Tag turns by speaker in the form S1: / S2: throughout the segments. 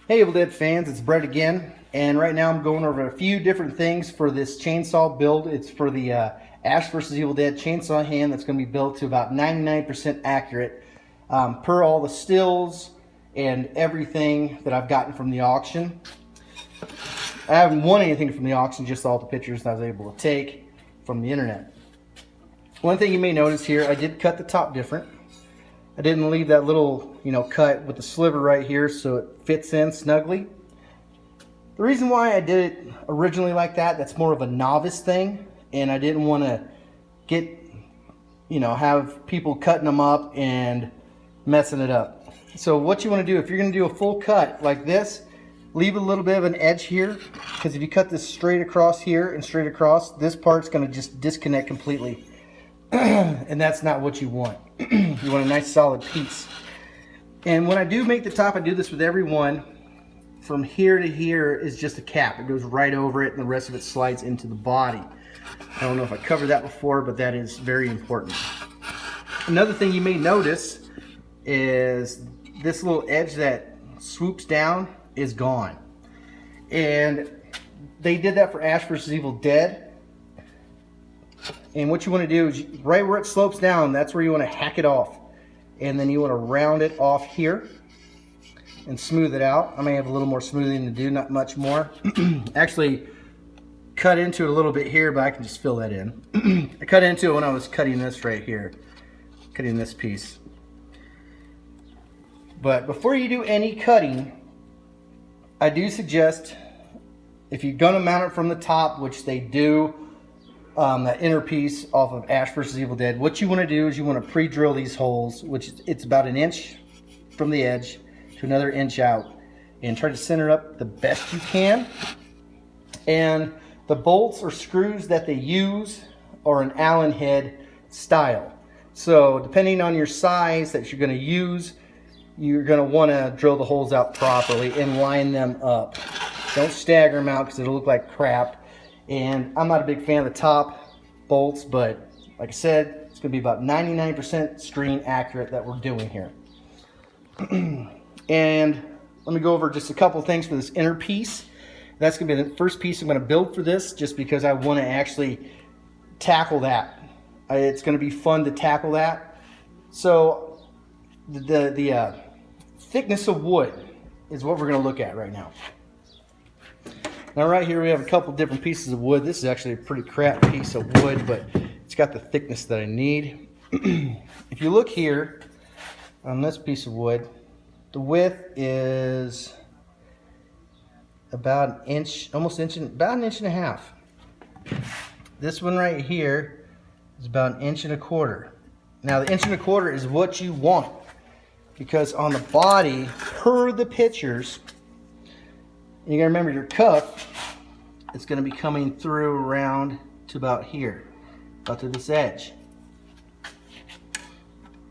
S1: Hey Evil Dead fans, it's Brett again, and right now I'm going over a few different things for this chainsaw build. It's for the Ash vs. Evil Dead chainsaw hand that's going to be built to about 99% accurate per all the stills and everything that I've gotten from the auction. I haven't won anything from the auction, just all the pictures that I was able to take from the internet. One thing you may notice here, I did cut the top different. I didn't leave that little, cut with the sliver right here so it fits in snugly. The reason why I did it originally like that, that's more of a novice thing, and I didn't want to get, have people cutting them up and messing it up. So what you want to do, if you're going to do a full cut like this, leave a little bit of an edge here, because if you cut this straight across here and straight across, this part's going to just disconnect completely. And that's not what you want. You want a nice solid piece. And when I do make the top, I do this with every one. From here to here is just a cap. It goes right over it and the rest of it slides into the body. I don't know if I covered that before, but that is very important. Another thing you may notice is this little edge that swoops down is gone. And they did that for Ash vs. Evil Dead. And what you want to do is right where it slopes down, that's where you want to hack it off. And then you want to round it off here and smooth it out. I may have a little more smoothing to do, not much more. Actually, cut into it a little bit here, but I can just fill that in. I cut into it when I was cutting this right here, cutting this piece. But before you do any cutting, I do suggest, if you're going to mount it from the top, which they do, that inner piece off of Ash vs. Evil Dead, what you want to do is you want to pre-drill these holes, which it's about an inch from the edge to another inch out, and try to center it up the best you can. And the bolts or screws that they use are an Allen head style. So depending on your size that you're going to use, you're going to want to drill the holes out properly and line them up. Don't stagger them out because it'll look like crap. And I'm not a big fan of the top bolts, but like I said, it's going to be about 99% screen accurate that we're doing here. And let me go over just a couple things for this inner piece. That's going to be the first piece I'm going to build for this, just because I want to actually tackle that. It's going to be fun to tackle that. So the thickness of wood is what we're going to look at right now. Now right here we have a couple different pieces of wood. This is actually a pretty crap piece of wood, but it's got the thickness that I need. If you look here on this piece of wood, the width is about an inch, about an inch and a half. This one right here is about an inch and a quarter. Now the inch and a quarter is what you want, because on the body, per the pictures, you gotta remember your cuff, it's gonna be coming through around to about here, about to this edge.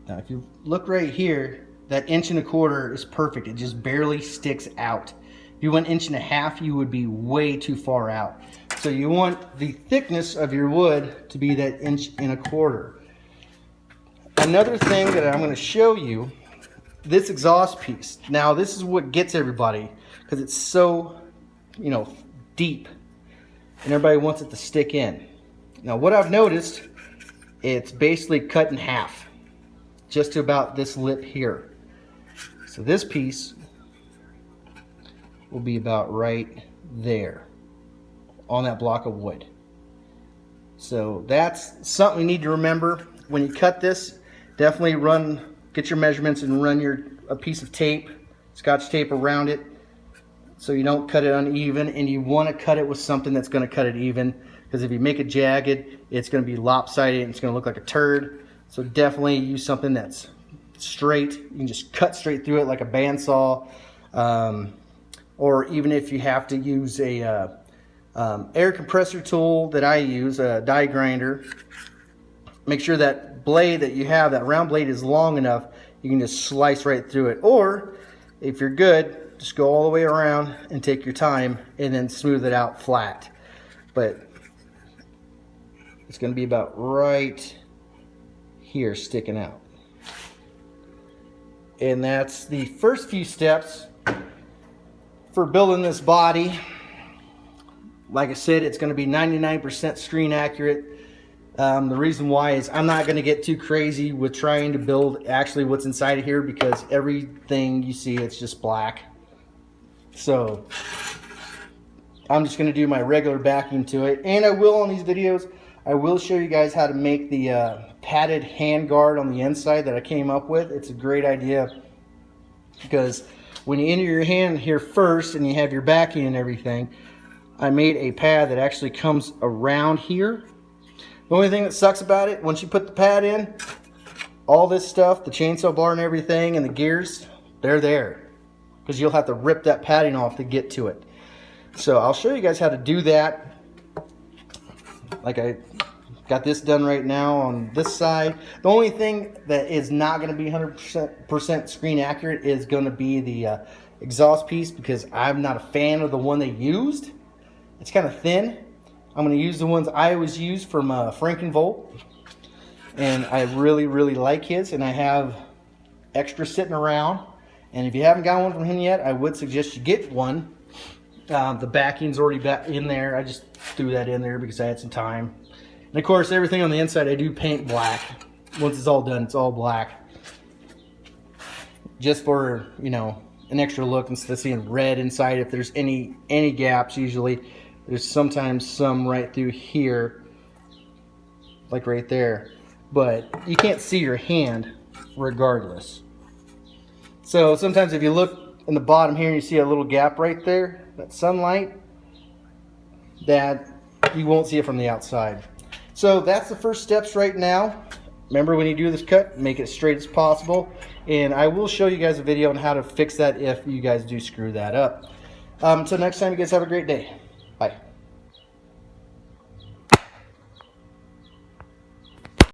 S1: Now if you look right here, that inch and a quarter is perfect. It just barely sticks out. If you went inch and a half, you would be way too far out. So you want the thickness of your wood to be that inch and a quarter. Another thing that I'm gonna show you, this exhaust piece. Now this is what gets everybody, because it's so, deep, and everybody wants it to stick in. Now what I've noticed, it's basically cut in half, just to about this lip here. So this piece will be about right there on that block of wood. So that's something you need to remember when you cut this. Definitely get your measurements and run a piece of tape, Scotch tape around it, so you don't cut it uneven. And you want to cut it with something that's going to cut it even, because if you make it jagged, it's going to be lopsided and it's going to look like a turd. So definitely use something that's straight. You can just cut straight through it like a bandsaw, or even if you have to use a air compressor tool that I use, a die grinder, make sure that blade that you have, that round blade, is long enough you can just slice right through it. Or if you're good, just go all the way around and take your time and then smooth it out flat. But it's going to be about right here sticking out. And that's the first few steps for building this body, like I said, it's going to be 99% screen accurate. The reason why is I'm not going to get too crazy with trying to build actually what's inside of here, because everything you see, it's just black. So I'm just going to do my regular backing to it. And I will, on these videos, I will show you guys how to make the padded hand guard on the inside that I came up with. It's a great idea, because when you enter your hand here first and you have your backing and everything, I made a pad that actually comes around here. The only thing that sucks about it, once you put the pad in, all this stuff, the chainsaw bar and everything and the gears, they're there, because you'll have to rip that padding off to get to it. So I'll show you guys how to do that. Like, I got this done right now on this side. The only thing that is not going to be 100% screen accurate is going to be the exhaust piece, because I'm not a fan of the one they used. It's kind of thin. I'm going to use the ones I always use from Frankenvolt, and I really like his, and I have extra sitting around. And if you haven't got one from him yet, I would suggest you get one. The backing's already in there. I just threw that in there because I had some time. And of course, everything on the inside I do paint black. Once it's all done, it's all black, just for, you know, an extra look instead of seeing red inside. If there's any gaps, usually there's sometimes some right through here, like right there, but you can't see your hand regardless. So sometimes if you look in the bottom here and you see a little gap right there, that sunlight, that you won't see it from the outside. So that's the first steps right now. Remember, when you do this cut, make it as straight as possible, and I will show you guys a video on how to fix that if you guys do screw that up. Until next time, you guys have a great day. Bye.